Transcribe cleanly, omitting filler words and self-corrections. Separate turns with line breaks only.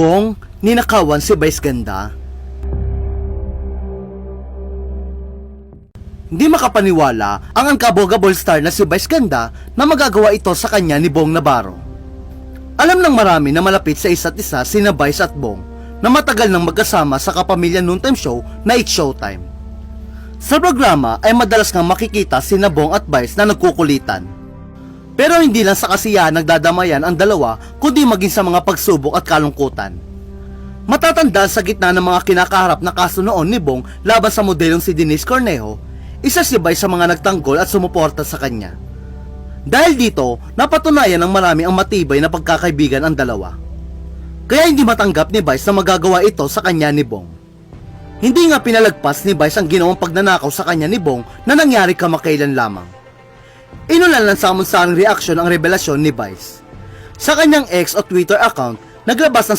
Bong, ninakawan si Vice Ganda. Hindi makapaniwala ang unkabogable star na si Vice Ganda na magagawa ito sa kanya ni Bong Navarro. Alam ng marami na malapit sa isa't isa sina Vice at Bong na matagal nang magkasama sa kapamilya noontime show na It's Showtime. Sa programa ay madalas ngang makikita sina Bong at Vice na nagkukulitan. Pero hindi lang sa kasiyahan nagdadamayan ang dalawa kundi maging sa mga pagsubok at kalungkutan. Matatandaan sa gitna ng mga kinakaharap na kaso noon ni Bong laban sa modelong si Denise Cornejo, isa si Vice sa mga nagtanggol at sumuporta sa kanya. Dahil dito, napatunayan ng marami ang matibay na pagkakaibigan ang dalawa. Kaya hindi matanggap ni Vice na magagawa ito sa kanya ni Bong. Hindi nga pinalagpas ni Vice ang ginawang pagnanakaw sa kanya ni Bong na nangyari kamakailan lamang. Inulan lang sa samun-saring reaksyon ang revelasyon ni Vice. Sa kanyang X o Twitter account, naglabas ng